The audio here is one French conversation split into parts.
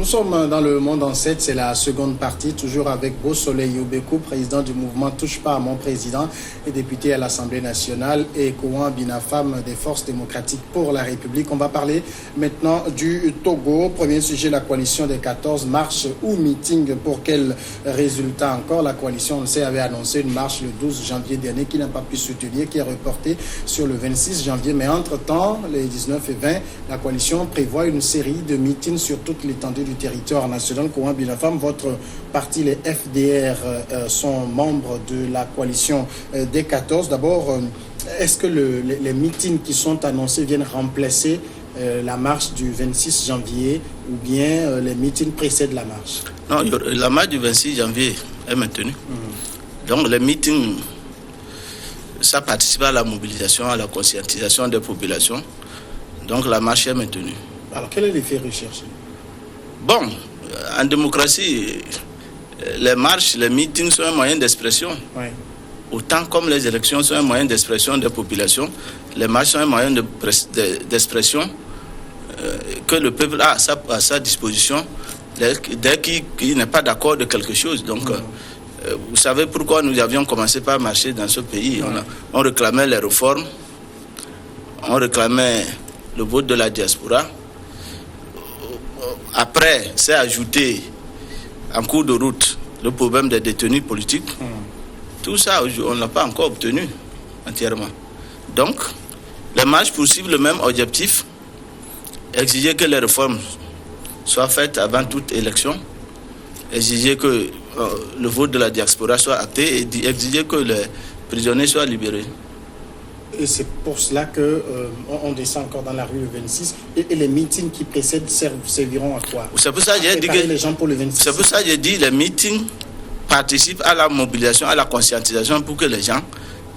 Nous sommes dans le monde en 7, c'est la seconde partie, toujours avec Beausoleil Obekou, président du mouvement Touche pas à mon président et député à l'Assemblée nationale, et Kouan Binafam des Forces démocratiques pour la République. On va parler maintenant du Togo. Premier sujet, la coalition des 14, marche ou meeting. Pour quel résultat encore? La coalition, on le sait, avait annoncé une marche le 12 janvier dernier qui n'a pas pu se tenir, qui est reportée sur le 26 janvier. Mais entre-temps, les 19 et 20, la coalition prévoit une série de meetings sur toute l'étendue du territoire national. Kouan Binafam, votre parti, les FDR, sont membres de la coalition des 14. D'abord, est-ce que les meetings qui sont annoncés viennent remplacer la marche du 26 janvier ou bien les meetings précèdent la marche? Non, la marche du 26 janvier est maintenue. Donc les meetings, ça participe à la mobilisation, à la conscientisation des populations. Donc la marche est maintenue. Alors quel est l'effet recherché? Bon, en démocratie, les marches, les meetings sont un moyen d'expression. Oui. Autant comme les élections sont un moyen d'expression des populations, les marches sont un moyen d'expression que le peuple a à sa disposition dès qu'il n'est pas d'accord de quelque chose. Donc, vous savez pourquoi nous avions commencé par marcher dans ce pays. On réclamait les réformes, on réclamait le vote de la diaspora. Après, c'est ajouté en cours de route le problème des détenus politiques. Tout ça, on ne l'a pas encore obtenu entièrement. Donc, les marches poursuivent le même objectif, exiger que les réformes soient faites avant toute élection, exiger que le vote de la diaspora soit acté et exiger que les prisonniers soient libérés. Et c'est pour cela qu'on descend encore dans la rue le 26. Et les meetings qui précèdent serviront à quoi? C'est pour ça que j'ai dit les gens pour le 26. C'est pour ça que j'ai dit les meetings participent à la mobilisation, à la conscientisation pour que les gens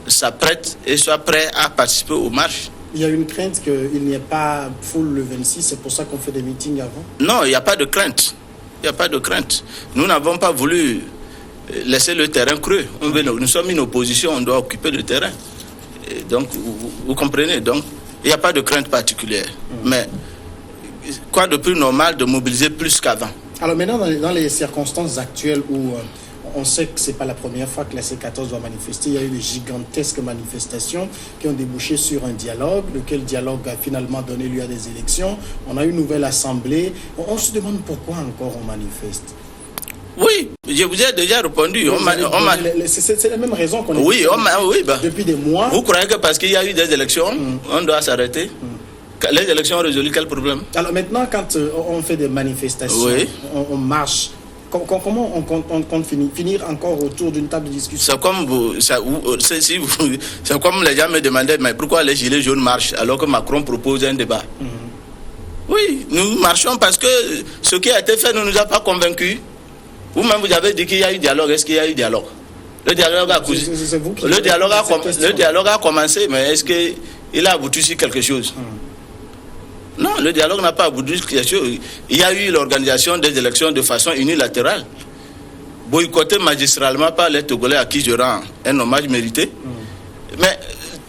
s'apprêtent et soient prêts à participer aux marches. Il y a une crainte qu'il n'y ait pas foule le 26, c'est pour ça qu'on fait des meetings avant? Non, il n'y a pas de crainte. Il n'y a pas de crainte. Nous n'avons pas voulu laisser le terrain creux. Nous sommes une opposition, on doit occuper le terrain. Et donc, vous comprenez, donc, il n'y a pas de crainte particulière. Mais quoi de plus normal de mobiliser plus qu'avant? Alors maintenant, dans les circonstances actuelles où on sait que ce n'est pas la première fois que la C14 doit manifester, il y a eu de gigantesques manifestations qui ont débouché sur un dialogue, lequel dialogue a finalement donné lieu à des élections. On a eu une nouvelle assemblée. On se demande pourquoi encore on manifeste. Oui, je vous ai déjà répondu. C'est la même raison qu'on a depuis des mois. Vous croyez que parce qu'il y a eu des élections, on doit s'arrêter? Les élections ont résolu quel problème? Alors maintenant, quand on fait des manifestations, on marche, comment on compte finir encore autour d'une table de discussion? C'est comme les gens me demandaient, mais pourquoi les gilets jaunes marchent alors que Macron propose un débat? Oui, nous marchons parce que ce qui a été fait ne nous a pas convaincus. Vous-même, vous avez dit qu'il y a eu dialogue. Est-ce qu'il y a eu dialogue? Le dialogue a commencé, mais est-ce qu'il a abouti sur quelque chose? Non, le dialogue n'a pas abouti sur quelque chose. Il y a eu l'organisation des élections de façon unilatérale, boycottée magistralement par les Togolais à qui je rends un hommage mérité. Mais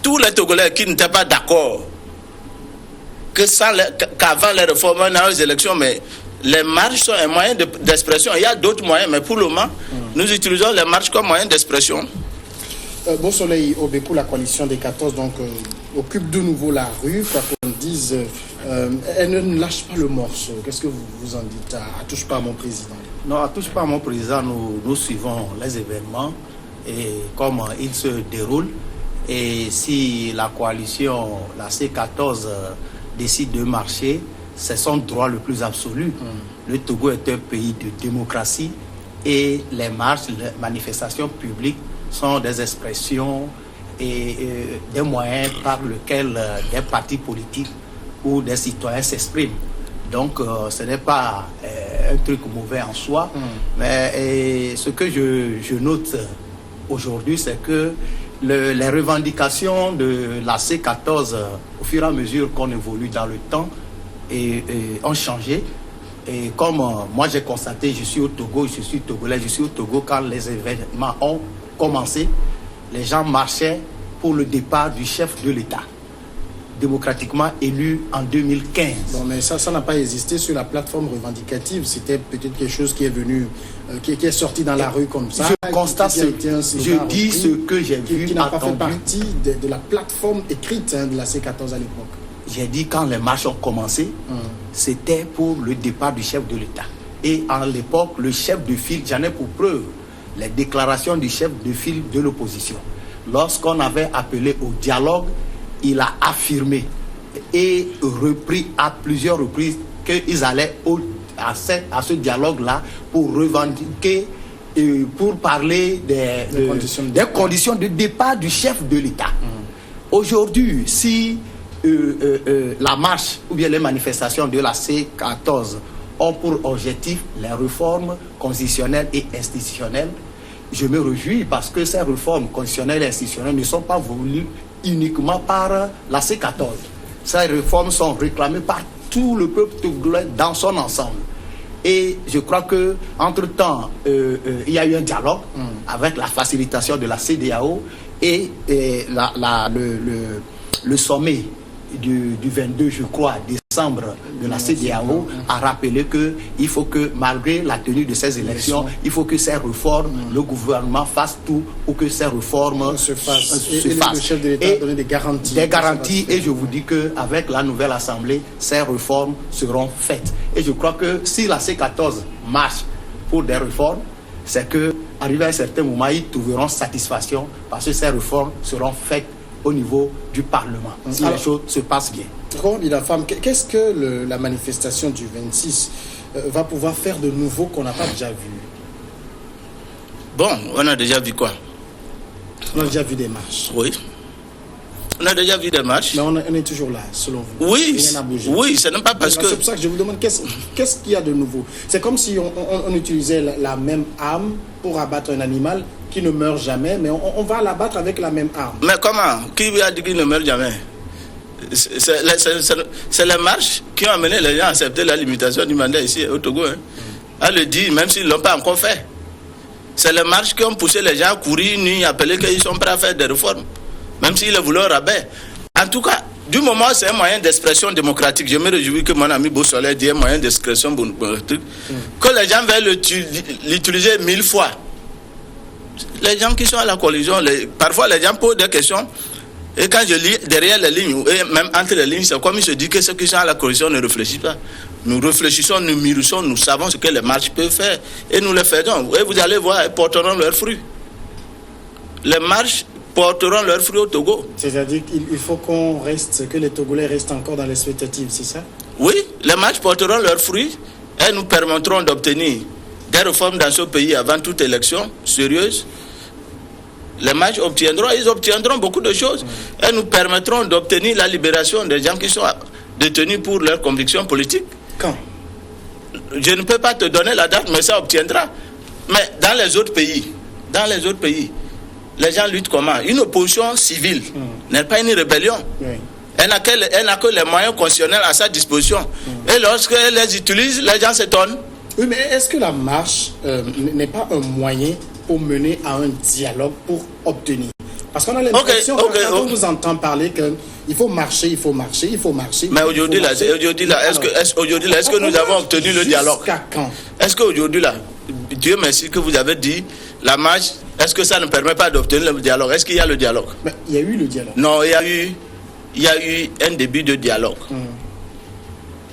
tous les Togolais qui n'étaient pas d'accord qu'avant les réformes, on a eu les élections, mais les marches sont un moyen d'expression. Il y a d'autres moyens, mais pour le moment, nous utilisons les marches comme moyen d'expression. Beausoleil Obekou, la coalition des 14, donc, occupe de nouveau la rue, quoi qu'on dise. Elle ne lâche pas le morceau. Qu'est-ce que vous en dites à Touche pas à mon président? Non, à Touche pas à mon président, nous suivons les événements et comment ils se déroulent. Et si la coalition, la C14, décide de marcher, c'est son droit le plus absolu. Le Togo est un pays de démocratie et les marches, les manifestations publiques sont des expressions et des moyens par lesquels des partis politiques ou des citoyens s'expriment. Donc ce n'est pas un truc mauvais en soi, mais ce que je note aujourd'hui, c'est que les revendications de la C14, au fur et à mesure qu'on évolue dans le temps, ont changé. Et comme moi j'ai constaté, je suis au Togo, je suis togolais, je suis au Togo quand les événements ont commencé, les gens marchaient pour le départ du chef de l'État. démocratiquement élus en 2015. Bon, mais ça n'a pas existé sur la plateforme revendicative. C'était peut-être quelque chose qui est venu, qui est sorti dans la rue comme ça. Je constate je dis ce que j'ai vu, qui n'a pas fait partie de la plateforme écrite de la C14 à l'époque. J'ai dit quand les marches ont commencé, c'était pour le départ du chef de l'État. Et à l'époque, le chef de file, j'en ai pour preuve les déclarations du chef de file de l'opposition. Lorsqu'on avait appelé au dialogue, il a affirmé et repris à plusieurs reprises qu'ils allaient à ce dialogue-là pour revendiquer, pour parler des conditions de départ du chef de l'État. Aujourd'hui, si la marche ou bien les manifestations de la C14 ont pour objectif les réformes constitutionnelles et institutionnelles, je me réjouis parce que ces réformes constitutionnelles et institutionnelles ne sont pas voulues uniquement par la C14. Ces réformes sont réclamées par tout le peuple togolais dans son ensemble. Et je crois que entre-temps, il y a eu un dialogue avec la facilitation de la CEDEAO et le sommet du 22, je crois, décembre de la CEDEAO a rappelé qu'il faut que, malgré la tenue de ces élections, il faut que ces réformes, le gouvernement fasse tout pour que ces réformes se fassent. Et le chef de l'État a donné des garanties. Des garanties, et je vous dis qu'avec la nouvelle Assemblée, ces réformes seront faites. Et je crois que si la C14 marche pour des réformes, c'est qu'arrivé à un certain moment, ils trouveront satisfaction parce que ces réformes seront faites au niveau du Parlement, si les choses se passent bien. Qu'est-ce que la manifestation du 26 va pouvoir faire de nouveau qu'on n'a pas déjà vu? Bon, on a déjà vu quoi? On a déjà vu des marches. Oui. On a déjà vu des marches. Mais on est toujours là, selon vous. Oui, oui, ce n'est pas parce que... C'est pour ça que je vous demande qu'est-ce qu'il y a de nouveau. C'est comme si on utilisait la même arme pour abattre un animal qui ne meurt jamais, mais on va l'abattre avec la même arme. Mais comment? Qui lui a dit qu'il ne meurt jamais? C'est les marches qui ont amené les gens à accepter la limitation du mandat ici au Togo. À le dire, même s'ils ne l'ont pas encore fait. C'est les marches qui ont poussé les gens à courir nuit, à appeler qu'ils sont prêts à faire des réformes. Même s'ils le voulaient au rabais. En tout cas, du moment où c'est un moyen d'expression démocratique, je me réjouis que mon ami Beausoleil dit un moyen d'expression démocratique, que les gens veulent l'utiliser 1000 fois. Les gens qui sont à la coalition, parfois les gens posent des questions, et quand je lis derrière les lignes, et même entre les lignes, c'est comme ils se disent que ceux qui sont à la coalition ne réfléchissent pas. Nous réfléchissons, nous mûrissons, nous savons ce que les marches peuvent faire, et nous le faisons. Et vous allez voir, elles porteront leurs fruits. Les marches porteront leurs fruits au Togo. C'est-à-dire qu'il faut que les Togolais restent encore dans l'expectative, c'est ça? Oui, les marches porteront leurs fruits et nous permettront d'obtenir des réformes dans ce pays avant toute élection sérieuse. Les marches ils obtiendront beaucoup de choses et nous permettront d'obtenir la libération des gens qui sont détenus pour leurs convictions politiques. Quand? Je ne peux pas te donner la date, mais ça obtiendra. Mais dans les autres pays, les gens luttent comment? Une opposition civile n'est pas une rébellion. Oui. Elle n'a que les moyens constitutionnels à sa disposition. Et lorsqu'elle les utilise, les gens s'étonnent. Oui, mais est-ce que la marche n'est pas un moyen pour mener à un dialogue pour obtenir? Parce qu'on a l'impression, quand on vous entend parler qu'il faut marcher, il faut marcher, il faut marcher. Mais aujourd'hui, est-ce que nous avons obtenu le dialogue? Jusqu'à quand? Est-ce qu'aujourd'hui, là, Dieu merci que vous avez dit, la marche, est-ce que ça ne permet pas d'obtenir le dialogue? Est-ce qu'il y a le dialogue? Mais il y a eu le dialogue. Non, il y a eu un début de dialogue.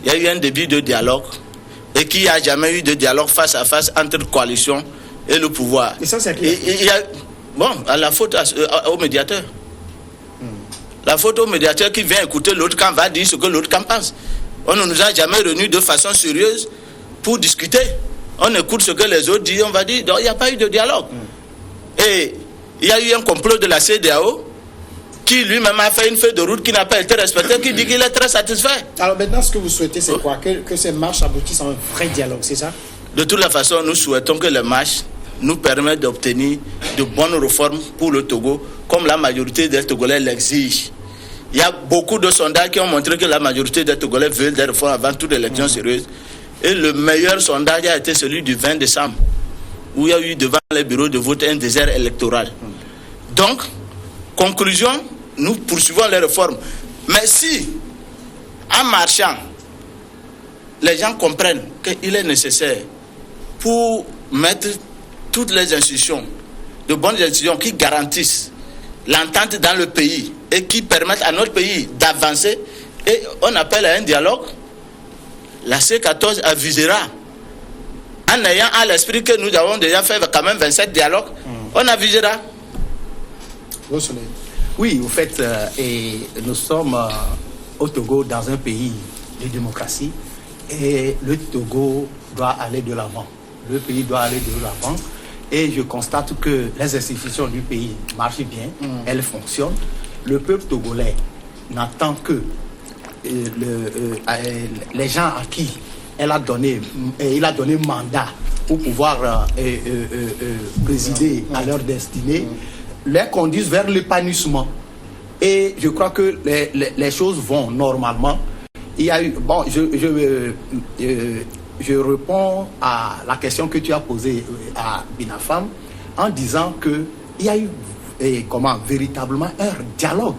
Il y a eu un début de dialogue. Et qu'il n'y a jamais eu de dialogue face à face entre coalition et le pouvoir. Et ça, c'est clair. À la faute au médiateur. La faute au médiateur qui vient écouter l'autre camp va dire ce que l'autre camp pense. On ne nous a jamais réunis de façon sérieuse pour discuter. On écoute ce que les autres disent, on va dire, donc il n'y a pas eu de dialogue. Et il y a eu un complot de la CEDEAO qui lui-même a fait une feuille de route qui n'a pas été respectée, qui dit qu'il est très satisfait. Alors maintenant, ce que vous souhaitez, c'est quoi? Que ces marches aboutissent à un vrai dialogue, c'est ça? De toute la façon, nous souhaitons que les marches nous permettent d'obtenir de bonnes réformes pour le Togo, comme la majorité des Togolais l'exige. Il y a beaucoup de sondages qui ont montré que la majorité des Togolais veulent des réformes avant toute élection sérieuse. Et le meilleur sondage a été celui du 20 décembre, où il y a eu devant les bureaux de vote un désert électoral. Donc, conclusion, nous poursuivons les réformes. Mais si, en marchant, les gens comprennent qu'il est nécessaire pour mettre toutes les institutions, de bonnes institutions qui garantissent l'entente dans le pays et qui permettent à notre pays d'avancer, et on appelle à un dialogue, la C14 avisera. En ayant à l'esprit que nous avons déjà fait quand même 27 dialogues, on avisera. Oui, au fait, et nous sommes au Togo dans un pays de démocratie et le Togo doit aller de l'avant. Le pays doit aller de l'avant et je constate que les institutions du pays marchent bien, elles fonctionnent. Le peuple togolais n'attend que les gens à qui il a donné mandat pour pouvoir présider à leur destinée, les conduisent vers l'épanouissement. Et je crois que les choses vont normalement. Il y a eu, bon, je réponds à la question que tu as posée à Binafam en disant que il y a eu véritablement un dialogue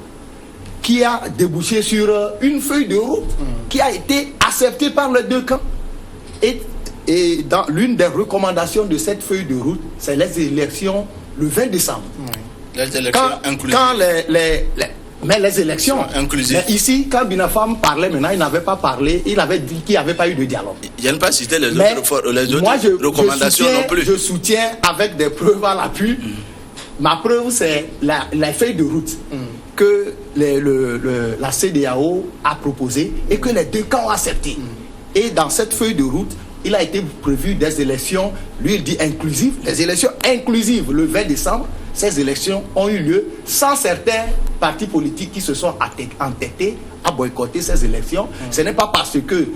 qui a débouché sur une feuille de route qui a été acceptée par les deux camps. Et dans l'une des recommandations de cette feuille de route, c'est les élections le 20 décembre. Les élections inclusives. Mais les élections inclusives. Mais ici, quand Binafam parlait maintenant, il n'avait pas parlé, il avait dit qu'il n'y avait pas eu de dialogue. Je n'ai pas cité les autres recommandations non plus. Je soutiens avec des preuves à l'appui. Ma preuve, c'est la feuille de route que la CEDEAO a proposée et que les deux camps ont accepté. Et dans cette feuille de route, il a été prévu des élections, lui il dit inclusives, les élections inclusives le 20 décembre. Ces élections ont eu lieu sans certains partis politiques qui se sont entêtés à boycotter ces élections. Ce n'est pas parce que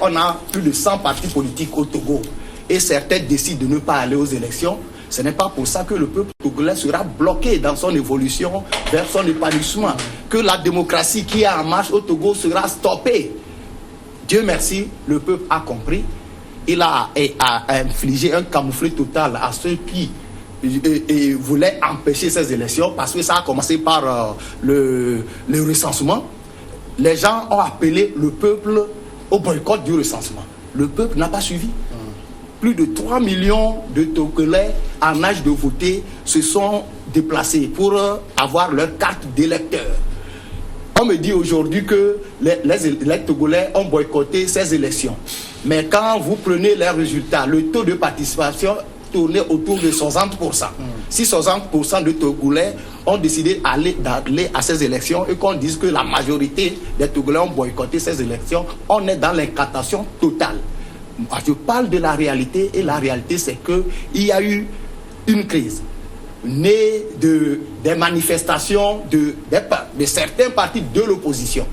on a plus de 100 partis politiques au Togo et certains décident de ne pas aller aux élections. Ce n'est pas pour ça que le peuple togolais sera bloqué dans son évolution vers son épanouissement, que la démocratie qui est en marche au Togo sera stoppée. Dieu merci, le peuple a compris. Il a infligé un camouflet total à ceux qui voulaient empêcher ces élections, parce que ça a commencé par le recensement. Les gens ont appelé le peuple au boycott du recensement. Le peuple n'a pas suivi. Plus de 3 millions de Togolais en âge de voter se sont déplacés pour avoir leur carte d'électeur. On me dit aujourd'hui que les Togolais ont boycotté ces élections. Mais quand vous prenez les résultats, le taux de participation tournait autour de 60%. Si 60% de Togolais ont décidé d'aller à ces élections et qu'on dise que la majorité des Togolais ont boycotté ces élections, on est dans l'incantation totale. Je parle de la réalité et la réalité c'est qu'il y a eu une crise née des manifestations de certains partis de l'opposition.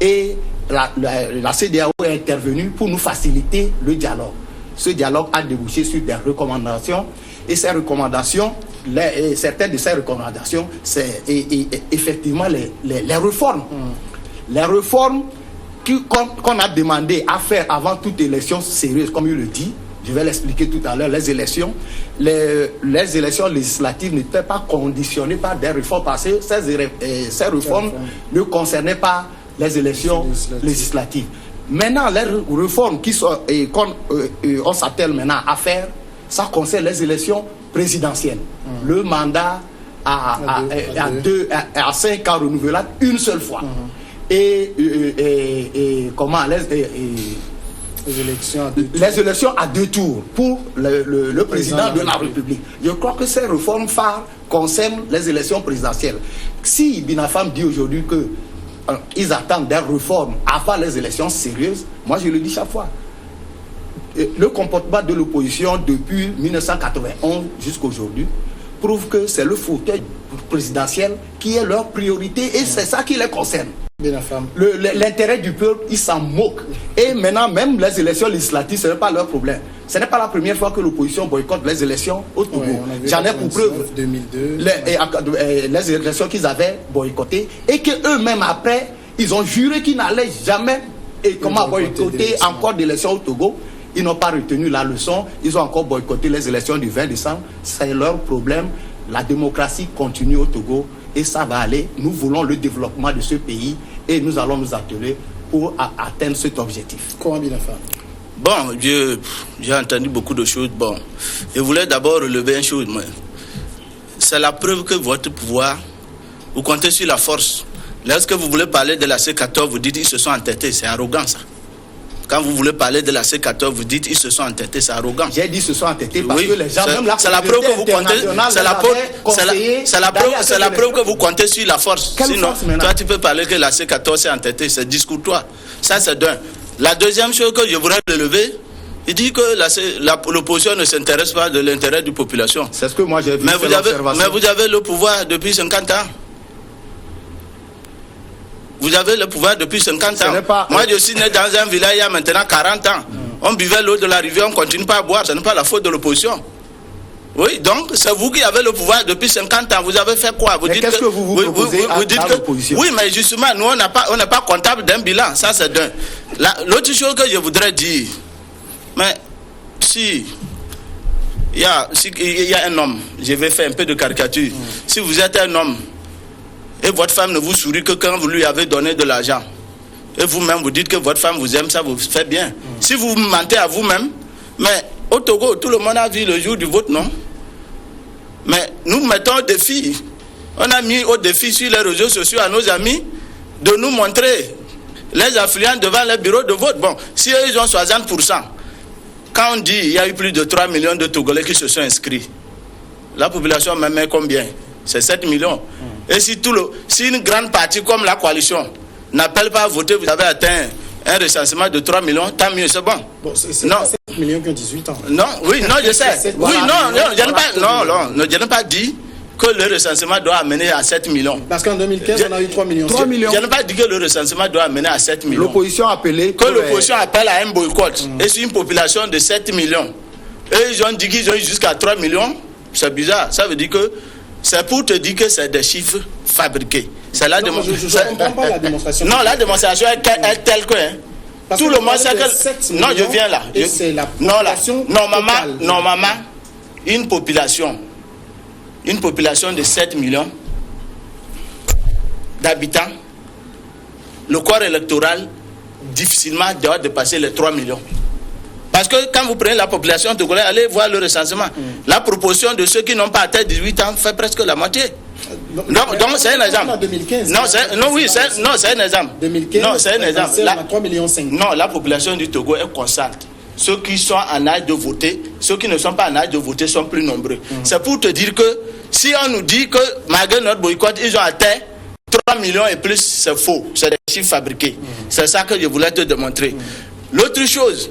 Et la CEDEAO est intervenue pour nous faciliter le dialogue. Ce dialogue a débouché sur des recommandations et ces recommandations, certaines de ces recommandations, c'est effectivement les réformes. Les réformes qu'on a demandé à faire avant toute élection sérieuse, comme il le dit, je vais l'expliquer tout à l'heure, les élections législatives n'étaient pas conditionnées par des réformes parce que ces réformes ne concernaient pas les élections législatives. Maintenant, les réformes qu'on s'attelle maintenant à faire, ça concerne les élections présidentielles. Le mandat à 5 ans renouvelable une seule fois. Les élections à deux tours pour le président de la République. Je crois que ces réformes phares concernent les élections présidentielles. Si Binafam dit aujourd'hui qu'ils attendent des réformes avant les élections sérieuses, moi je le dis chaque fois. Le comportement de l'opposition depuis 1991 jusqu'à aujourd'hui prouve que c'est le fauteuil présidentiel qui est leur priorité et c'est ça qui les concerne. L'intérêt du peuple, ils s'en moquent. Et maintenant, même les élections législatives, ce n'est pas leur problème. Ce n'est pas la première fois que l'opposition boycotte les élections au Togo. J'en ai pour preuve 2002, les élections qu'ils avaient boycottées et qu'eux-mêmes après, ils ont juré qu'ils n'allaient jamais boycotter encore d'élections au Togo. Ils n'ont pas retenu la leçon. Ils ont encore boycotté les élections du 20 décembre. C'est leur problème. La démocratie continue au Togo et ça va aller. Nous voulons le développement de ce pays et nous allons nous atteler pour atteindre cet objectif. Comment bien faire? Bon, j'ai entendu beaucoup de choses. Bon, je voulais d'abord relever une chose. C'est la preuve que votre pouvoir, vous comptez sur la force. Lorsque vous voulez parler de la C14, vous dites qu'ils se sont entêtés. C'est arrogant, ça. Quand vous voulez parler de la C14, vous dites qu'ils se sont entêtés. C'est arrogant. J'ai dit qu'ils se sont entêtés parce que les gens, même la c'est la preuve que vous comptez. C'est la preuve que vous comptez sur la force. Sinon, toi, tu peux parler que la C14 s'est entêtée. C'est discours-toi. Ça, c'est d'un. La deuxième chose que je voudrais relever, il dit que l'opposition ne s'intéresse pas de l'intérêt de la population. C'est ce que moi j'ai vu. Mais vous avez le pouvoir depuis 50 ans. Vous avez le pouvoir depuis 50 ans. Moi, je suis né dans un village il y a maintenant 40 ans. On buvait l'eau de la rivière, on ne continue pas à boire. Ce n'est pas la faute de l'opposition. Oui, donc c'est vous qui avez le pouvoir depuis 50 ans. Vous avez fait quoi? Vous dites qu'est-ce que vous proposez à l'opposition? Oui, mais justement, nous, on n'est pas comptable d'un bilan. Ça, c'est d'un. L'autre chose que je voudrais dire, mais si il y a un homme, je vais faire un peu de caricature. Si vous êtes un homme, et votre femme ne vous sourit que quand vous lui avez donné de l'argent, et vous-même vous dites que votre femme vous aime, ça vous fait bien. Si vous mentez à vous-même, mais au Togo, tout le monde a vu le jour du vote, non? Mais nous mettons au défi, on a mis au défi sur les réseaux sociaux à nos amis de nous montrer les affluents devant les bureaux de vote. Bon, si eux, ils ont 60%, quand on dit qu'il y a eu plus de 3 millions de Togolais qui se sont inscrits, la population même est combien? C'est 7 millions. Et si une grande partie comme la coalition n'appelle pas à voter, vous avez atteint un recensement de 3 millions, tant mieux, c'est bon. C'est 7 millions qui ont 18 ans. Non, oui, non, je sais. Oui, je n'ai pas dit que le recensement doit amener à 7 millions. Parce qu'en 2015, on a eu 3 millions. Je n'ai pas dit que le recensement doit amener à 7 millions. L'opposition a appelé. Que l'opposition appelle à un boycott. Et sur une population de 7 millions. Et ils ont dit qu'ils ont eu jusqu'à 3 millions. C'est bizarre. Ça veut dire que c'est pour te dire que c'est des chiffres fabriqués. C'est la démonstration. Je ne comprends pas la démonstration. Non, la démonstration est telle que... tout le monde sait que... Non, je viens là. C'est la population normalement, une population de 7 millions d'habitants, le corps électoral difficilement doit dépasser les 3 millions. Parce que quand vous prenez la population togolaise, allez voir le recensement. La proportion de ceux qui n'ont pas atteint 18 ans fait presque la moitié. Donc c'est un exemple. 2015, c'est un exemple. 2015, non, c'est un exemple. On a 3,5 millions. Non, la population du Togo est constante. Ceux qui sont en âge de voter, ceux qui ne sont pas en âge de voter sont plus nombreux. C'est pour te dire que si on nous dit que malgré notre boycott, ils ont atteint 3 millions et plus, c'est faux. C'est des chiffres fabriqués. C'est ça que je voulais te démontrer. L'autre chose,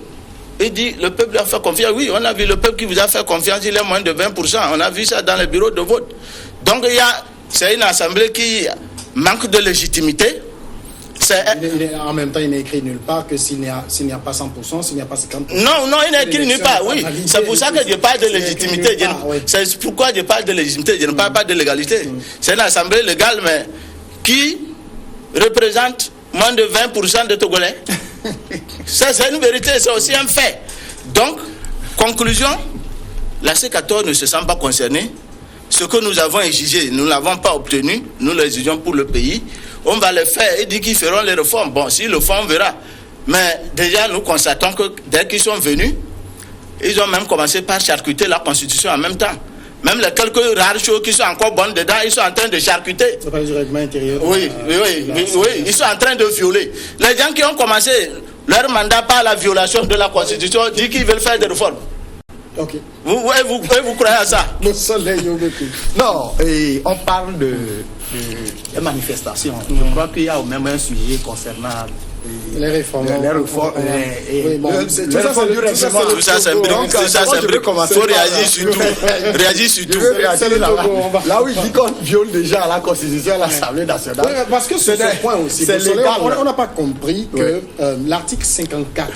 il dit le peuple a fait confiance. Oui, on a vu le peuple qui vous a fait confiance, il est moins de 20%. On a vu ça dans les bureaux de vote. Donc c'est une assemblée qui manque de légitimité. En même temps, il n'est écrit nulle part que s'il n'y a pas 100%, s'il n'y a pas 50%. Non, il n'est écrit nulle part, oui. C'est pour ça que je parle de légitimité. C'est pourquoi je parle de légitimité. Je ne parle pas de légalité. C'est une assemblée légale, mais qui représente moins de 20% de Togolais. C'est une vérité, c'est aussi un fait. Donc, conclusion, la C14 ne se sent pas concernée. Ce que nous avons exigé, nous ne l'avons pas obtenu. Nous l'exigeons pour le pays. On va le faire et dire qu'ils feront les réformes. Bon, si le font, on verra. Mais déjà, nous constatons que dès qu'ils sont venus, ils ont même commencé par charcuter la Constitution en même temps. Même les quelques rares choses qui sont encore bonnes dedans, ils sont en train de charcuter. C'est pas du règlement intérieur. Oui, ils sont en train de violer. Les gens qui ont commencé leur mandat par la violation de la Constitution disent qu'ils veulent faire des réformes. Ok. Vous croyez à ça? Non, on parle de manifestations. Je crois qu'il y a même un sujet concernant les réformes. Tout ça, c'est un brique. Il faut réagir sur tout. Là où il dit qu'on viole déjà la Constitution à l'Assemblée nationale. Oui, parce que c'est ce point aussi. On n'a pas compris que l'article 54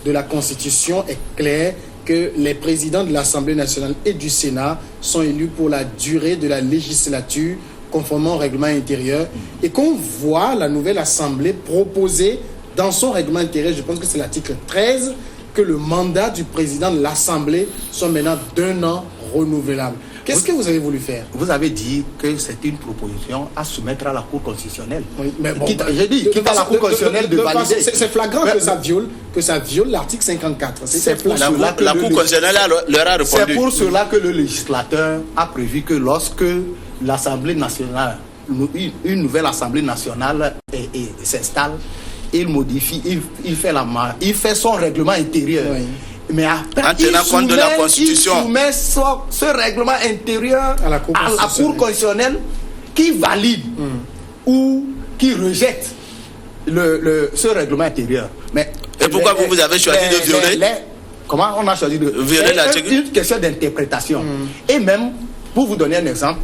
de la Constitution est clair que les présidents de l'Assemblée nationale et du Sénat sont élus pour la durée de la législature conformément au règlement intérieur et qu'on voit la nouvelle Assemblée proposer dans son règlement intérieur, je pense que c'est l'article 13, que le mandat du président de l'Assemblée soit maintenant d'1 an renouvelable. Qu'est-ce que vous avez voulu faire? Vous avez dit que c'est une proposition à soumettre à la Cour constitutionnelle. Oui, mais bon, j'ai dit, quitte à la Cour constitutionnelle de valider. C'est flagrant que ça viole l'article 54. La Cour constitutionnelle leur a répondu. C'est pour cela que le législateur a prévu que lorsque l'Assemblée nationale, une nouvelle Assemblée nationale s'installe, il modifie, il fait son règlement intérieur. Oui. Mais après, en tenant compte de la Constitution, il soumet ce règlement intérieur à la Cour constitutionnelle qui valide ou qui rejette ce règlement intérieur. Mais et pourquoi vous avez choisi de violer? Comment on a choisi de violer l'article? C'est une question d'interprétation. Et même, pour vous donner un exemple,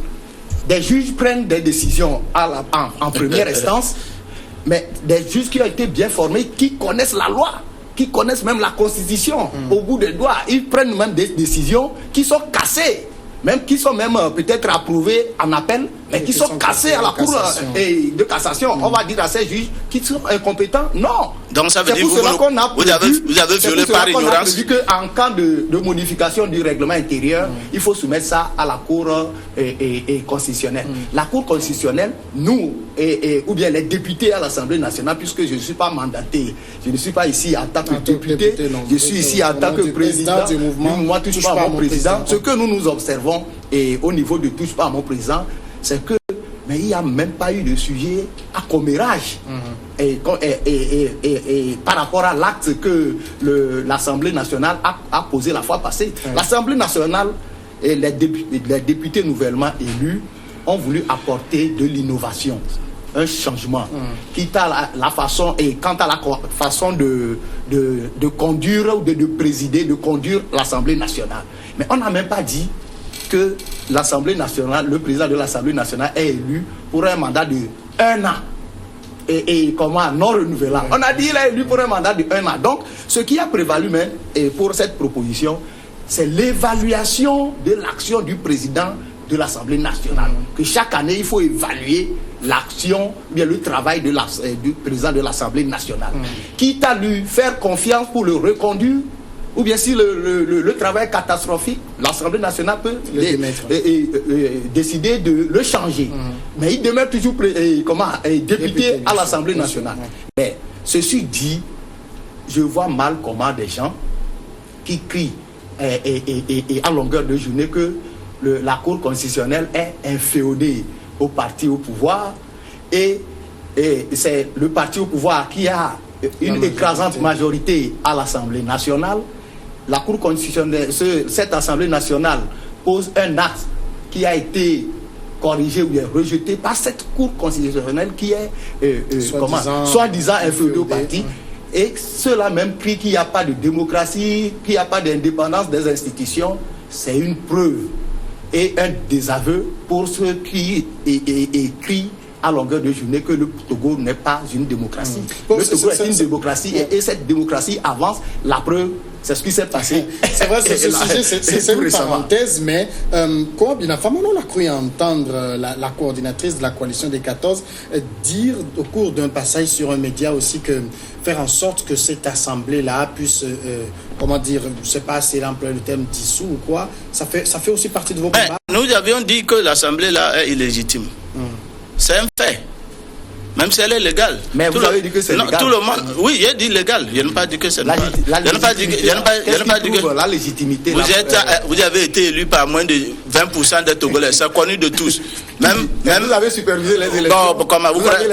des juges prennent des décisions en première instance, mais des juges qui ont été bien formés, qui connaissent la loi, qui connaissent même la Constitution au bout des doigts. Ils prennent même des décisions qui sont cassées, même qui sont même peut-être approuvées en appel, mais qui sont cassées à la Cour de cassation. On va dire à ces juges qui sont incompétents. Non. Donc ça veut dire que vous avez violé par ignorance. On a prévu qu'en cas de modification du règlement intérieur, il faut soumettre ça à la Cour constitutionnelle. La Cour constitutionnelle, nous, ou bien les députés à l'Assemblée nationale, puisque je ne suis pas mandaté, je ne suis pas ici en tant que député, je suis ici en tant que président du mouvement Touche pas à mon président. Ce que nous observons au niveau de Touche pas à mon président, c'est que mais il n'y a même pas eu de sujet à commérage et par rapport à l'acte que l'Assemblée nationale a posé la fois passée. L'Assemblée nationale et les députés nouvellement élus ont voulu apporter de l'innovation, un changement, quant à la façon de conduire ou de présider, de conduire l'Assemblée nationale. Mais on n'a même pas dit que l'Assemblée nationale, le président de l'Assemblée nationale est élu pour un mandat de 1 an et comment non renouvelable. On a dit qu'il est élu pour un mandat de 1 an. Donc, ce qui a prévalu même pour cette proposition, c'est l'évaluation de l'action du président de l'Assemblée nationale. Que chaque année, il faut évaluer l'action, bien le travail du président de l'Assemblée nationale. Quitte à lui faire confiance pour le reconduire, ou bien si le travail est catastrophique, l'Assemblée nationale peut décider de le changer. Mais il demeure toujours député à l'Assemblée nationale. Mais ceci dit, je vois mal comment des gens qui crient à longueur de journée que la Cour constitutionnelle est inféodée au parti au pouvoir et c'est le parti au pouvoir qui a une écrasante majorité à l'Assemblée nationale. La Cour constitutionnelle, cette Assemblée nationale pose un acte qui a été corrigé ou bien rejeté par cette Cour constitutionnelle qui est soi-disant inféodée au parti. Et ceux-là même crient qu'il n'y a pas de démocratie, qu'il n'y a pas d'indépendance des institutions. C'est une preuve et un désaveu pour ceux qui crient à longueur de journée que le Togo n'est pas une démocratie. Le Togo est une démocratie et cette démocratie avance. La preuve, c'est ce qui s'est passé. C'est vrai, ce sujet, c'est une parenthèse, mais Koa Binafam, on a cru entendre la coordinatrice de la coalition des 14 dire au cours d'un passage sur un média aussi que faire en sorte que cette assemblée-là puisse, comment dire, je ne sais pas si elle emploie le terme dissous ou quoi, ça fait aussi partie de vos combats. Nous avions dit que l'assemblée-là est illégitime. C'est un fait. Même si elle est légale. Mais vous avez dit que c'est légal. Tout le monde, oui, j'ai dit légal. Je n'ai pas dit que c'est légal. Je n'ai pas dit que la légitimité. Vous avez été élu par moins de 20% des Togolais. C'est connu de tous. Même vous avez supervisé les élections. Bon, comment vous croyez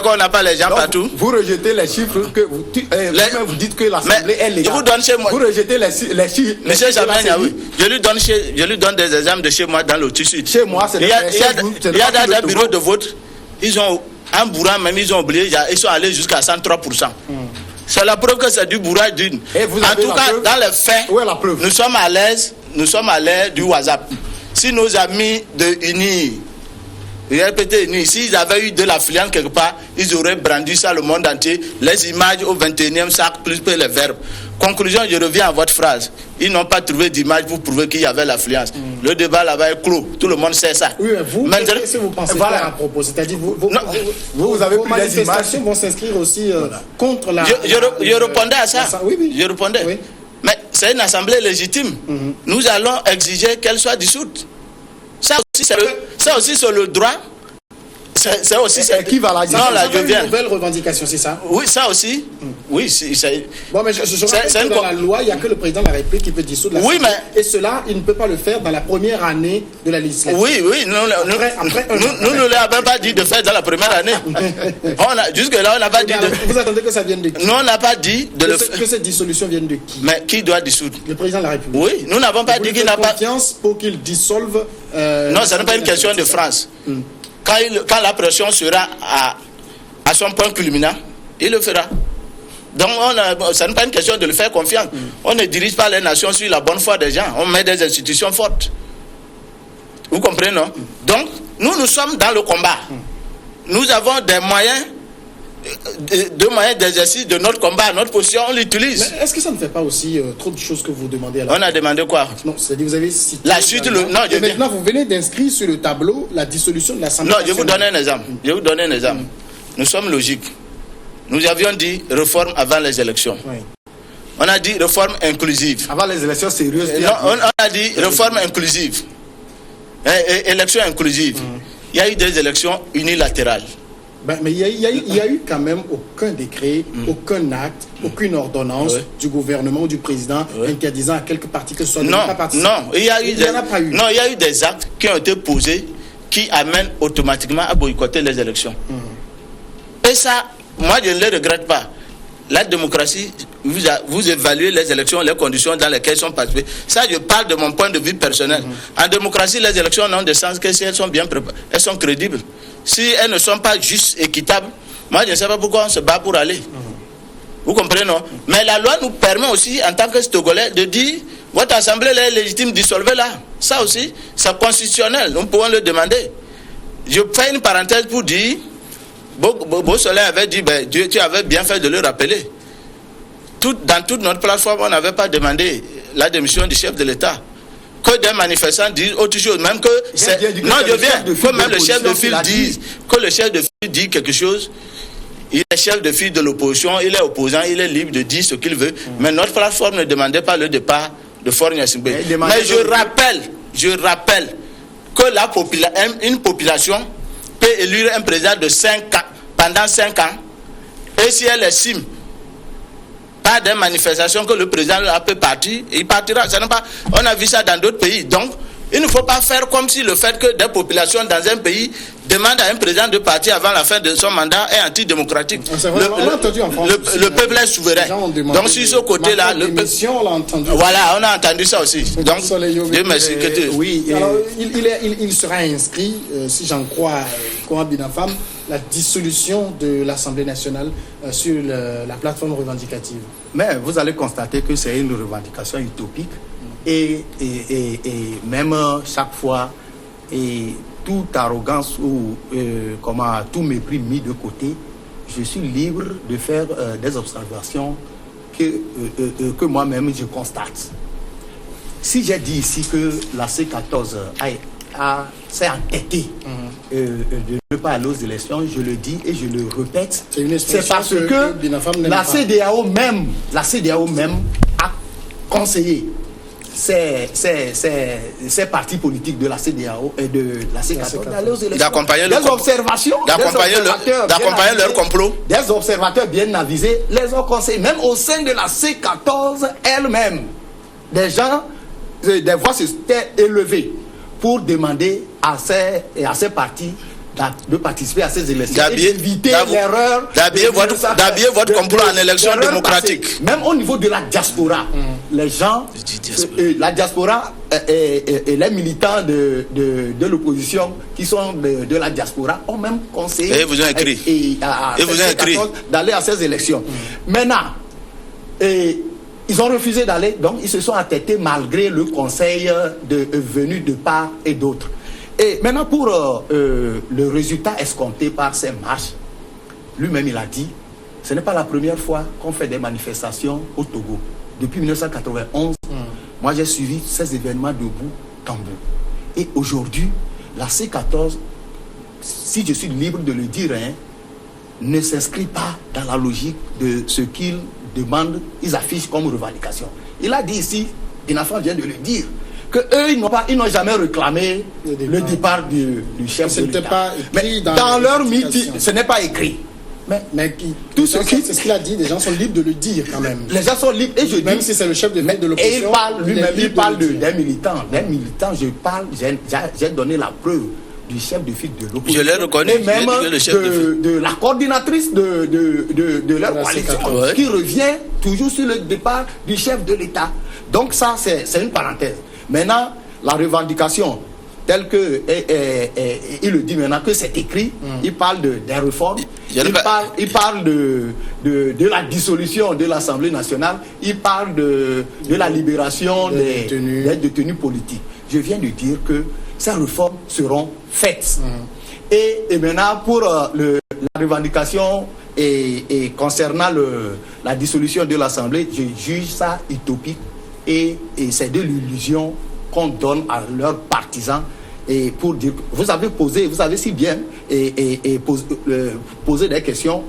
qu'on n'a pas les gens partout? Vous rejetez les chiffres que vous dites que l'Assemblée est légale. Je vous donne chez moi. Vous rejetez les chiffres. Monsieur Jamania, oui. Je lui donne des exemples de chez moi dans le tissu. Chez moi, c'est il y a dans un bureau de vote, ils ont un bourrage, même ils ont oublié, ils sont allés jusqu'à 103%. C'est la preuve que c'est du bourrage d'une. En tout cas, dans les faits, nous sommes à l'aise du WhatsApp. Si nos amis de UNI, s'ils avaient eu de l'affluence quelque part, ils auraient brandi ça le monde entier, les images au 21e siècle, plus que les verbes. Conclusion, je reviens à votre phrase. Ils n'ont pas trouvé d'image pour prouver qu'il y avait l'affluence. Le débat là-bas est clos. Tout le monde sait ça. Oui, mais vous, qu'est-ce que vous pensez faire à propos? C'est-à-dire, vos manifestations vont s'inscrire aussi contre la... Je répondais à ça. Je répondais. Oui. Mais c'est une assemblée légitime. Nous allons exiger qu'elle soit dissoute. ça aussi c'est le droit. C'est aussi qui va la dire. Non, là je viens. Une nouvelle revendication, c'est ça? Oui, ça aussi. Oui, bon, mais je rappelle que dans la loi, il n'y a que le président de la République qui peut dissoudre l'Assemblée. Oui, mais... Et cela, il ne peut pas le faire dans la première année de la législature. Oui, nous ne l'avons pas dit de faire dans la première année. Jusque-là, on n'a pas dit de... Vous attendez que ça vienne de qui? Non, on n'a pas dit de le faire. Que cette dissolution vienne de qui? Mais qui doit dissoudre? Le président de la République. Oui, nous n'avons pas dit qu'il n'a pas... confiance pour qu'il dissolve... non, ce n'est pas une question de France. Quand la pression sera à son point culminant, il le fera. Donc, ce n'est pas une question de le faire confiance. On ne dirige pas les nations sur la bonne foi des gens. On met des institutions fortes. Vous comprenez, non? Donc, nous sommes dans le combat. Nous avons des moyens, deux moyens d'exercice de notre combat, notre position, on l'utilise. Mais est-ce que ça ne fait pas aussi trop de choses que vous demandez à la... On a demandé quoi? Non, c'est-à-dire vous avez cité... La suite, et maintenant, vous venez d'inscrire sur le tableau la dissolution de l'Assemblée nationale. Non, je vous donne un exemple. Nous sommes logiques. Nous avions dit réforme avant les élections. Oui. On a dit réforme inclusive. Avant les élections sérieuses. Non, on a dit réforme inclusive. Élection inclusive. Il y a eu des élections unilatérales. Mais il y a eu quand même aucun décret, aucun acte, aucune ordonnance du gouvernement ou du président interdisant à quelques partis que ce soit de ne pas participer. Non, il y a eu des actes qui ont été posés qui amènent automatiquement à boycotter les élections. Et ça, moi je ne le regrette pas. La démocratie, vous évaluez les élections, les conditions dans lesquelles elles sont participées. Ça, je parle de mon point de vue personnel. En démocratie, les élections n'ont de sens que si elles sont bien préparées, elles sont crédibles. Si elles ne sont pas justes, équitables, moi je ne sais pas pourquoi on se bat pour aller. Vous comprenez, non? Mais la loi nous permet aussi, en tant que Togolais, de dire votre assemblée est légitime, dissolvez-la. Ça aussi, c'est constitutionnel, nous pouvons le demander. Je fais une parenthèse pour dire, Beausoleil avait dit, tu avais bien fait de le rappeler. Dans toute notre plateforme, on n'avait pas demandé la démission du chef de l'État. Que des manifestants disent autre chose, même que c'est... Non, je viens, que même le chef de file dise, que le chef de file dit quelque chose, il est chef de file de l'opposition, il est opposant, il est libre de dire ce qu'il veut, mais notre plateforme ne demandait pas le départ de Faure Gnassingbé. Mais je rappelle que une population peut élire un président de 5 ans, pendant 5 ans, et si elle estime pas des manifestations que le président peut partir, il partira. Ça n'est pas, on a vu ça dans d'autres pays. Donc, il ne faut pas faire comme si le fait que des populations dans un pays demandent à un président de partir avant la fin de son mandat est antidémocratique. Le peuple est souverain. Donc, sur ce côté-là, voilà, on a entendu ça aussi. Donc, Dieu merci. Oui, alors, il sera inscrit, si j'en crois, Kohan Binafam, la dissolution de l'Assemblée nationale sur la plateforme revendicative. Mais vous allez constater que c'est une revendication utopique et même chaque fois, toute arrogance ou tout mépris mis de côté, je suis libre de faire des observations que moi-même je constate. Si j'ai dit ici que la C14 s'est entêtée de ne pas aller aux élections, je le dis et je le répète, c'est parce que la CEDEAO même a conseillé ces partis politiques de la CEDEAO et de la C14 d'aller aux élections. D'accompagner leur complot. Des observateurs bien avisés les ont conseillés. Même au sein de la C14 elle-même, des voix s'étaient élevées pour demander à ces partis de participer à ces élections et d'éviter l'erreur d'habiller votre complot en élection démocratique. Même au niveau de la diaspora, les gens, la diaspora et les militants de l'opposition qui sont de la diaspora ont même conseillé d'aller à ces élections. Maintenant, ils ont refusé d'aller, donc ils se sont entêtés malgré le conseil venu de part et d'autre. Et maintenant, pour le résultat escompté par ces marches, lui-même il a dit, ce n'est pas la première fois qu'on fait des manifestations au Togo. Depuis 1991, moi j'ai suivi ces événements de bout en bout. Et aujourd'hui, la C14, si je suis libre de le dire, ne s'inscrit pas dans la logique de ce qu'ils demandent, ils affichent comme revendication. Il a dit ici, Binafam vient de le dire, qu'eux, ils n'ont jamais réclamé le départ du chef de l'État. Mais dans leur meeting, ce n'est pas écrit. Mais tout ce c'est ce qu'il a dit, les gens sont libres de le dire quand même. Les gens sont libres, et je même si c'est le chef de l'opposition. Et il parle lui-même, il parle d'un militant. D'un militant, j'ai donné la preuve du chef de file de l'opposition. Je l'ai reconnu. Et même de la coordinatrice de leur coalition, qui revient toujours sur le départ du chef de l'État. Donc ça, c'est une parenthèse. Maintenant, la revendication, telle que il le dit maintenant que c'est écrit, il parle des réformes, il parle de la dissolution de l'Assemblée nationale, il parle de la libération des détenus politiques. Je viens de dire que ces réformes seront faites. Et maintenant, pour la revendication et concernant la dissolution de l'Assemblée, je juge ça utopique et c'est de l'illusion qu'on donne à leurs partisans. Et pour dire, vous avez si bien posé des questions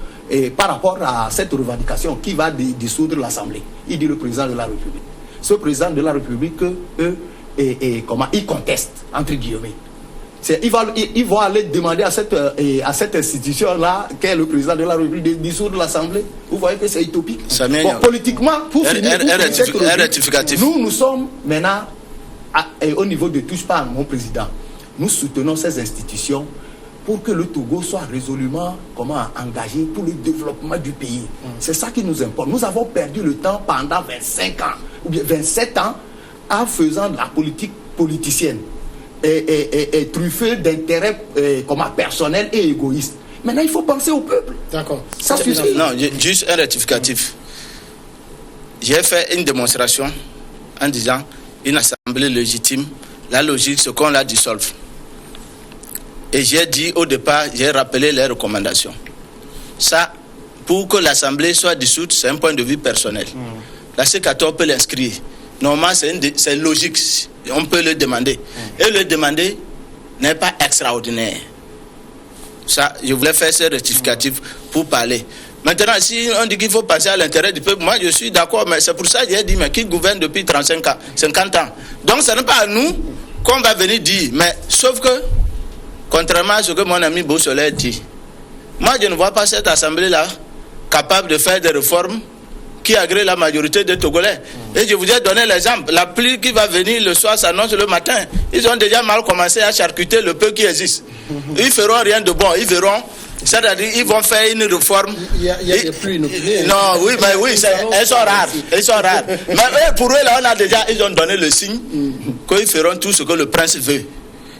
par rapport à cette revendication qui va dissoudre l'Assemblée. Il dit le président de la République. Ce président de la République, il conteste, entre guillemets. Ils vont aller demander à cette institution-là, qu'est le président de la République, de dissoudre l'Assemblée. Vous voyez que c'est utopique. Bon, politiquement, pour finir, nous sommes maintenant au niveau de Touche pas à mon président. Nous soutenons ces institutions pour que le Togo soit résolument engagé pour le développement du pays. C'est ça qui nous importe. Nous avons perdu le temps pendant 25 ans ou bien 27 ans en faisant de la politique politicienne et truffée d'intérêts personnels et égoïstes. Maintenant, il faut penser au peuple. D'accord. Ça suffit. Non, juste un rectificatif. J'ai fait une démonstration en disant une assemblée légitime, la logique, c'est qu'on la dissolve. Et j'ai dit au départ, j'ai rappelé les recommandations. Ça, pour que l'Assemblée soit dissoute, c'est un point de vue personnel. La C14 peut l'inscrire. Normalement, c'est logique. On peut le demander. Et le demander n'est pas extraordinaire. Ça, je voulais faire ce rectificatif pour parler. Maintenant, si on dit qu'il faut penser à l'intérêt du peuple, moi je suis d'accord, mais c'est pour ça que j'ai dit, mais qui gouverne depuis 35 ans, 50 ans. Donc ce n'est pas à nous qu'on va venir dire, mais sauf que, contrairement à ce que mon ami Beausoleil dit, moi je ne vois pas cette assemblée-là capable de faire des réformes qui agréent la majorité des Togolais. Et je vous ai donné l'exemple, la pluie qui va venir le soir s'annonce le matin. Ils ont déjà mal commencé à charcuter le peu qui existe. Ils feront rien de bon, ils verront. C'est-à-dire, ils vont faire une réforme. Il y a des pluies inopinées. Non, oui, mais oui, elles sont rares. Elles sont rares. Mais pour eux, là, ils ont donné le signe qu'ils feront tout ce que le prince veut.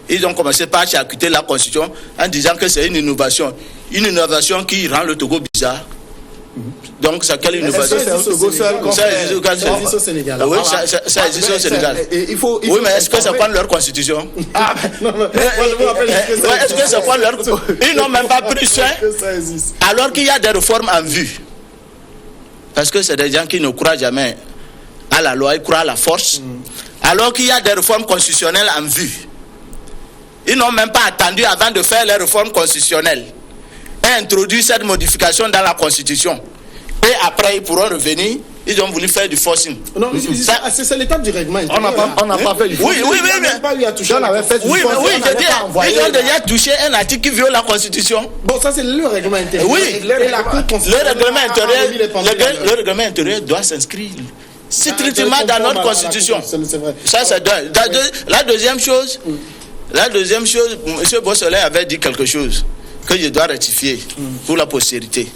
Ils ont commencé par charcuter la constitution en disant que c'est une innovation. Une innovation qui rend le Togo bizarre. Donc, c'est quelle innovation? Ça existe au Sénégal. Oui, ça existe au Sénégal. Oui, mais est-ce que c'est quoi leur constitution? Est-ce que c'est quoi leur... Ils n'ont même pas pris soin alors qu'il y a des réformes en vue. Parce que c'est des gens qui ne croient jamais à la loi, ils croient à la force. Alors qu'il y a des réformes constitutionnelles en vue. Ils n'ont même pas attendu avant de faire les réformes constitutionnelles et introduire cette modification dans la Constitution. Et après, ils pourront revenir. Ils ont voulu faire du forcing. Non, c'est l'étape du règlement. On n'a pas fait du forcing. Oui, mais... On n'a pas eu à toucher. On avait fait du forcing. Ils ont déjà touché un article qui viole la Constitution. Bon, ça c'est le règlement intérieur. Oui, le règlement intérieur doit s'inscrire strictement dans notre Constitution. C'est vrai. Ça, c'est la deuxième chose, M. Beausoleil avait dit quelque chose que je dois rectifier pour la postérité.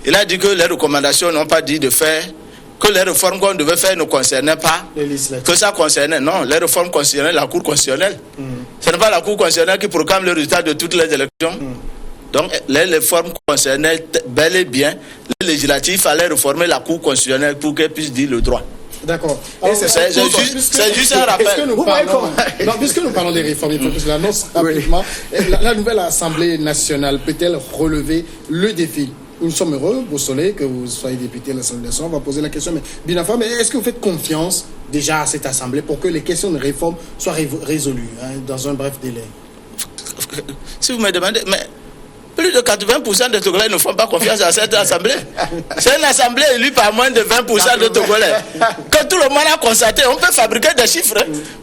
Il a dit que les recommandations n'ont pas dit de faire, que les réformes qu'on devait faire ne concernaient pas, que ça concernait. Non, les réformes concernaient la Cour constitutionnelle. Ce n'est pas la Cour constitutionnelle qui proclame le résultat de toutes les élections. Donc, les réformes concernaient bel et bien les législatives. Il fallait réformer la Cour constitutionnelle pour qu'elle puisse dire le droit. D'accord. C'est juste un rappel. Puisque nous parlons des réformes, il faut que je l'annonce rapidement. La nouvelle Assemblée nationale peut-elle relever le défi? Nous sommes heureux, Beausoleil, que vous soyez député de l'Assemblée nationale. On va poser la question. Mais Binafam, est-ce que vous faites confiance déjà à cette Assemblée pour que les questions de réforme soient résolues dans un bref délai? Si vous me demandez, mais Plus de 80% des Togolais ne font pas confiance à cette assemblée. C'est une assemblée élue par moins de 20% de Togolais. Que tout le monde a constaté, on peut fabriquer des chiffres.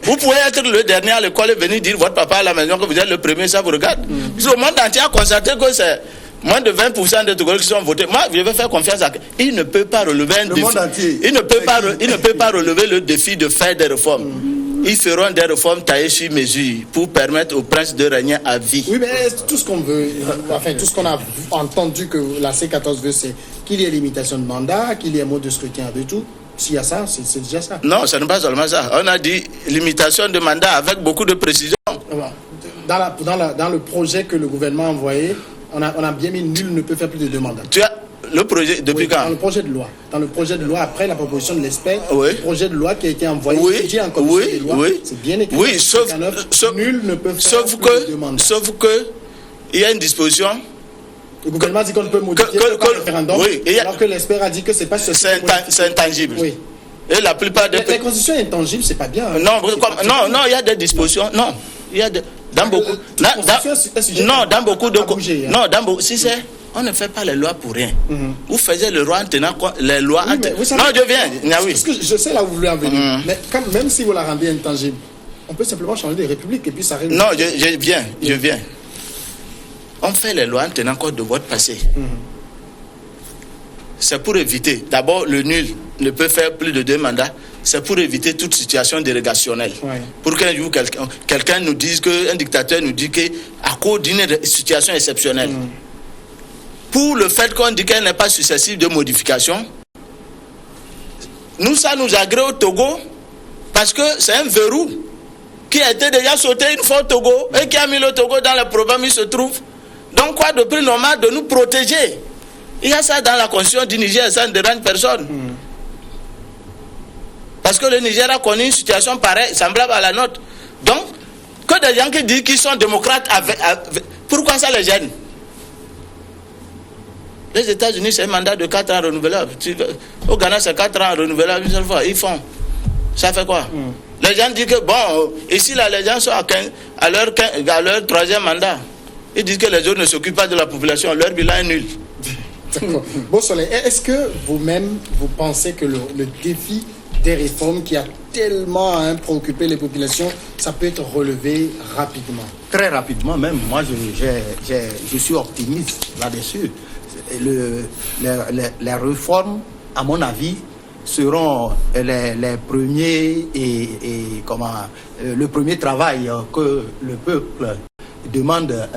Vous pouvez être le dernier à l'école et venir dire votre papa à la maison que vous êtes le premier, ça vous regarde. Le monde entier a constaté que c'est moins de 20% de Togolais qui sont votés. Moi, je vais faire confiance à... Il ne peut pas relever un défi. Il ne peut pas relever le défi de faire des réformes. Ils feront des réformes taillées sur mesure pour permettre au prince de régner à vie. Oui, mais tout ce qu'on veut, enfin, tout ce qu'on a entendu que la C14 veut, c'est qu'il y ait limitation de mandat, qu'il y ait mode de scrutin de tout. S'il y a ça, c'est déjà ça. Non, ce n'est pas seulement ça. On a dit limitation de mandat avec beaucoup de précision. Dans le projet que le gouvernement a envoyé, on a bien mis nul ne peut faire plus de 2 mandats. Tu as le projet, depuis quand? Dans le projet de loi. Dans le projet de loi, après la proposition de l'expert, oui. Le projet de loi qui a été envoyé, en commission des lois, c'est bien écrit. Oui, sauf nul ne peut faire plus de 2 mandats. Sauf que il y a une disposition. Le gouvernement dit qu'on ne peut modifier par référendum, alors que l'expert a dit que c'est pas ce c'est intangible. Oui. Et la plupart des... La constitution est intangible, c'est pas bien. Non, il y a des dispositions. Non, il y a dans beaucoup... Dans beaucoup de... Non, si c'est... On ne fait pas les lois pour rien. Vous faisiez les lois en tenant compte... Les lois en tenant... Non, je viens. Parce que je sais là où vous voulez en venir. Mais même si vous la rendez intangible, on peut simplement changer de république et puis ça arrive. Non, je viens. On fait les lois en tenant compte de votre passé. C'est pour éviter. D'abord, le nul ne peut faire plus de 2 mandats. C'est pour éviter toute situation dérogationnelle. Pour qu'un jour, quelqu'un nous dise qu'un dictateur nous dit qu'à cause d'une situation exceptionnelle, pour le fait qu'on dit qu'elle n'est pas susceptible de modification, ça nous agrée au Togo parce que c'est un verrou qui a été déjà sauté une fois au Togo et qui a mis le Togo dans le problème où il se trouve. Donc quoi de plus normal de nous protéger? Il y a ça dans la constitution du Niger, ça ne dérange personne. Parce que le Niger a connu une situation pareille, semblable à la nôtre. Donc, que des gens qui disent qu'ils sont démocrates, pourquoi ça les gêne? Les États-Unis, c'est un mandat de 4 ans renouvelable. Au Ghana, c'est 4 ans renouvelable une seule fois. Ils font. Ça fait quoi? Les gens disent que, bon, ici, là, les gens sont à leur 3e mandat. Ils disent que les autres ne s'occupent pas de la population. Leur bilan est nul. D'accord. Beausoleil, est-ce que vous-même, vous pensez que le défi des réformes qui a tellement préoccupé les populations, ça peut être relevé rapidement? Très rapidement même. Moi, je suis optimiste là-dessus. Les réformes, à mon avis, seront les premiers le premier travail que le peuple demande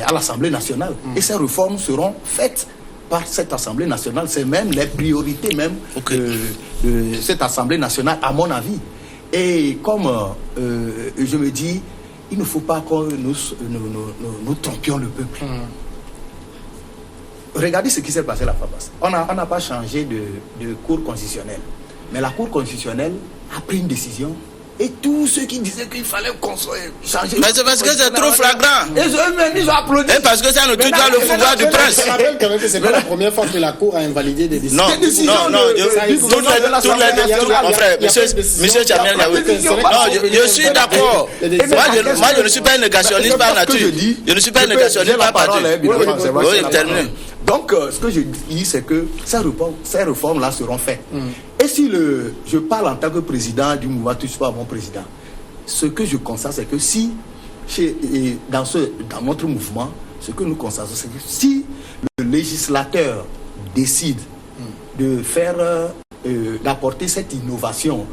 à l'Assemblée nationale. Et ces réformes seront faites par cette Assemblée nationale. C'est même les priorités même de cette Assemblée nationale, à mon avis. Et comme je me dis, il ne faut pas que nous trompions le peuple. Regardez ce qui s'est passé la fois passée. On n'a pas changé de cour constitutionnelle. Mais la cour constitutionnelle a pris une décision. Et tous ceux qui disaient qu'il fallait changer... Mais c'est parce que c'est trop flagrant. Et ils ont applaudi. Et parce que ça ne touche pas le pouvoir du prince. Je rappelle quand même que c'est pas la première fois que la cour a invalidé des décisions. Non. Monsieur Tchamiel, je suis d'accord. Moi, je ne suis pas un négationniste par nature. Je ne suis pas un négationniste par nature. Oui, terminé. Donc, ce que je dis, c'est que ces réformes-là seront faites. Et si je parle en tant que président du mouvement Touche pas à mon président, ce que je constate, c'est que si, dans notre mouvement, ce que nous constatons, c'est que si le législateur décide de faire, d'apporter cette innovation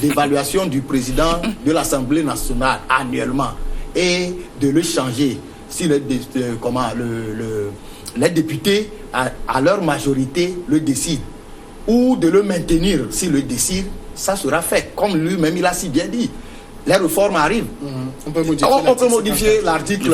d'évaluation du président de l'Assemblée nationale annuellement et de le changer, si les députés, à leur majorité, le décident, ou de le maintenir s'ils le décident, ça sera fait. Comme lui-même, il a si bien dit. Les réformes arrivent. On peut modifier l'article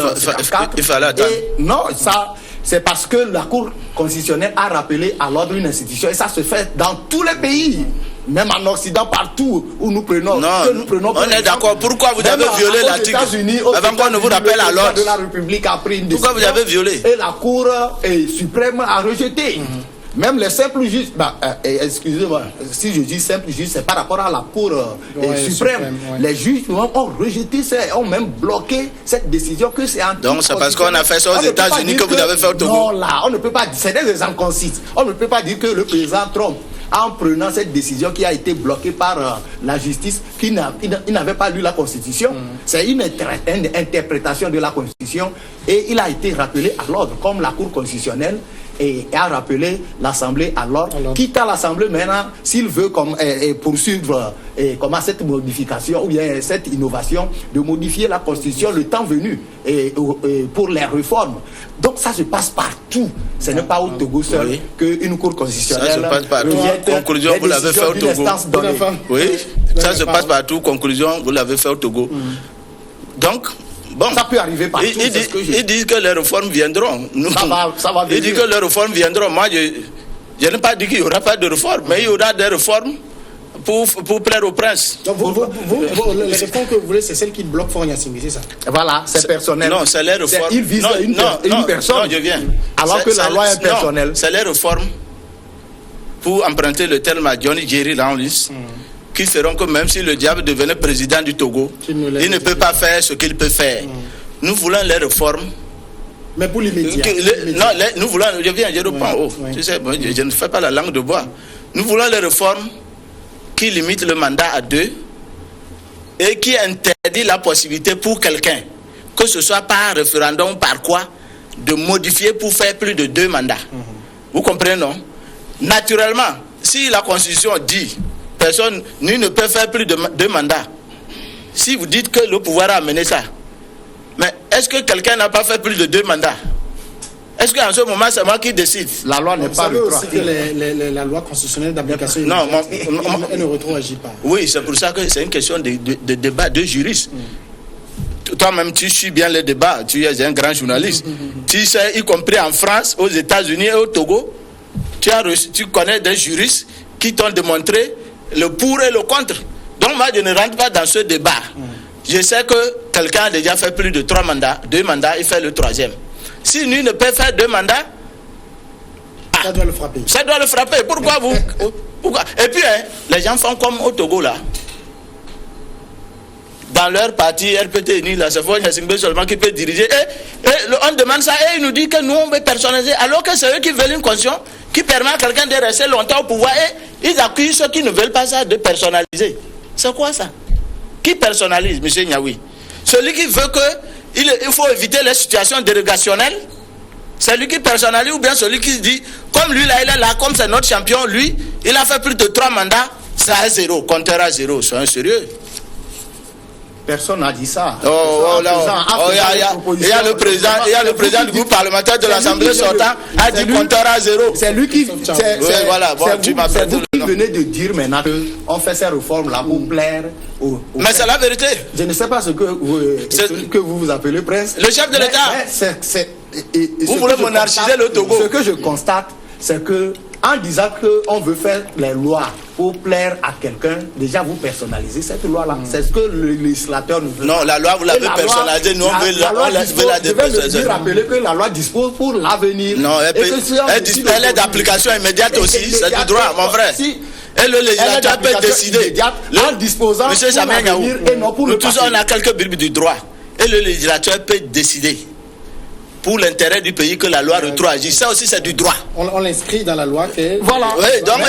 4. Il fallait attendre. Non, ça, c'est parce que la Cour constitutionnelle a rappelé à l'ordre une institution. Et ça se fait dans tous les pays. Même en Occident, partout où nous prenons. On est d'accord. Pourquoi vous avez violé l'article? Avant qu'on ne vous rappelle à l'ordre. La République a pris une décision. Pourquoi vous avez violé? Et la Cour suprême a rejeté. Même les simples juges, excusez-moi, si je dis simple juge, c'est par rapport à la Cour suprême. Les juges ont rejeté, ont même bloqué cette décision que c'est anti-constitutionnel. Donc c'est parce qu'on a fait ça aux États-Unis que vous avez fait au Togo. Non, là, on ne peut pas dire, c'est des inconsistances. On ne peut pas dire que le président Trump, en prenant cette décision qui a été bloquée par la justice, il n'avait pas lu la Constitution. C'est une interprétation de la Constitution et il a été rappelé à l'ordre, comme la Cour constitutionnelle et a rappelé l'Assemblée à l'ordre. Quitte à l'Assemblée maintenant, s'il veut poursuivre cette modification ou bien cette innovation, de modifier la Constitution le temps venu pour les réformes. Donc ça se passe partout. Ce n'est pas au Togo seul qu'une Cour constitutionnelle. Ça se passe partout. Conclusion, vous l'avez fait au Togo. Oui, ça se passe partout. Conclusion, vous l'avez fait au Togo. Donc, bon, ça peut arriver partout. Ils disent que les réformes viendront. Ça va venir. Ils disent que les réformes viendront. Moi, je n'ai pas dit qu'il n'y aura pas de réformes, mais il y aura des réformes pour plaire au prince. Donc les réformes que vous voulez, c'est celles qui bloquent Faure Gnassingbé, c'est ça? Voilà, c'est personnel. Non, c'est les réformes. Il vise une personne. Non, je viens. Alors que la loi est personnelle. C'est les réformes, pour emprunter le terme à Johnny Jerry Rawlings, qui feront que même si le diable devenait président du Togo, il ne peut pas faire ce qu'il peut faire. Nous voulons les réformes. Mais pour l'immédiat. Nous voulons, je reprends. Tu sais, je ne fais pas la langue de bois. Nous voulons les réformes qui limitent le mandat à 2 et qui interdit la possibilité pour quelqu'un, que ce soit par référendum ou par quoi, de modifier pour faire plus de 2 mandats. Vous comprenez, non? Naturellement, si la Constitution dit personne, nul ne peut faire plus de 2 mandats, si vous dites que le pouvoir a amené ça, mais est-ce que quelqu'un n'a pas fait plus de 2 mandats? Est-ce qu'en ce moment, c'est moi qui décide? La loi n'est pas le aussi que la loi constitutionnelle d'application elle ne rétroagit pas. Oui, c'est pour ça que c'est une question de débat de juristes. Toi-même, tu suis bien les débats, tu es un grand journaliste. Tu sais, y compris en France, aux États-Unis et au Togo, tu connais des juristes qui t'ont démontré le pour et le contre. Donc moi, je ne rentre pas dans ce débat. Je sais que quelqu'un a déjà fait plus de 3 mandats, 2 mandats, il fait le 3e. Si lui ne peut faire 2 mandats, ça doit le frapper. Ça doit le frapper. Pourquoi vous pourquoi? Et puis, les gens font comme au Togo là. Dans leur parti RPT, là, c'est Faure Gnassingbé seulement qui peut diriger. Et on demande ça et il nous dit que nous on veut personnaliser. Alors que c'est eux qui veulent une constitution qui permet à quelqu'un de rester longtemps au pouvoir et ils accusent ceux qui ne veulent pas ça de personnaliser. C'est quoi ça? Qui personnalise, M. Niaoui? Celui qui veut qu'il faut éviter les situations dérogationnelles, c'est lui qui personnalise, ou bien celui qui dit, comme lui là, il est là, comme c'est notre champion, lui, il a fait plus de 3 mandats, ça a 0, compteur à 0, soyez sérieux. Personne n'a dit ça. Il y a le président du groupe parlementaire de l'Assemblée sortant a dit compteur à 0. C'est lui qui. C'est vous qui venez de dire maintenant qu'on fait ces réformes-là pour plaire aux. Mais c'est la vérité. Je ne sais pas ce que vous appelez prince. Le chef de l'État. Vous voulez monarchiser le Togo. Ce que je constate, c'est que en disant qu'on veut faire les lois pour plaire à quelqu'un, déjà vous personnalisez cette loi-là. C'est ce que le législateur ne veut. Non, la loi, vous l'avez personnalisée, nous on veut la dépersonnaliser. Je vais rappeler que la loi dispose pour l'avenir. Non, elle est d'application immédiate aussi, c'est du droit, mon frère. Et le législateur peut décider. En disposant Monsieur Samuel Niaoui, nous tous on a quelques bribes du droit. Et le législateur peut décider pour l'intérêt du pays que la loi rétroagisse. Ça aussi, c'est du droit. On l'inscrit dans la loi. Voilà. Oui, donc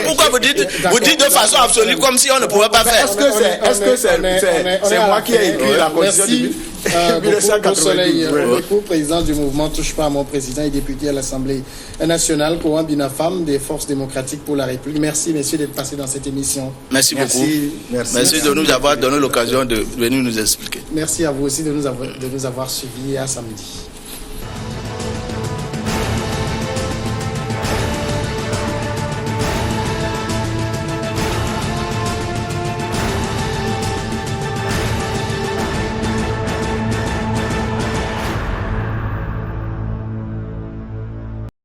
pourquoi vous dites de façon absolue comme si on ne pouvait pas faire? Est-ce que c'est moi qui ai écrit la Constitution? Merci Soleil Youbekou, président du mouvement Touche pas à mon président et député à l'Assemblée nationale, Kohan Binafam des Forces démocratiques pour la République. Merci messieurs d'être passés dans cette émission. Merci beaucoup. Merci de nous avoir donné l'occasion de venir nous expliquer. Merci à vous aussi de nous avoir suivis. À samedi.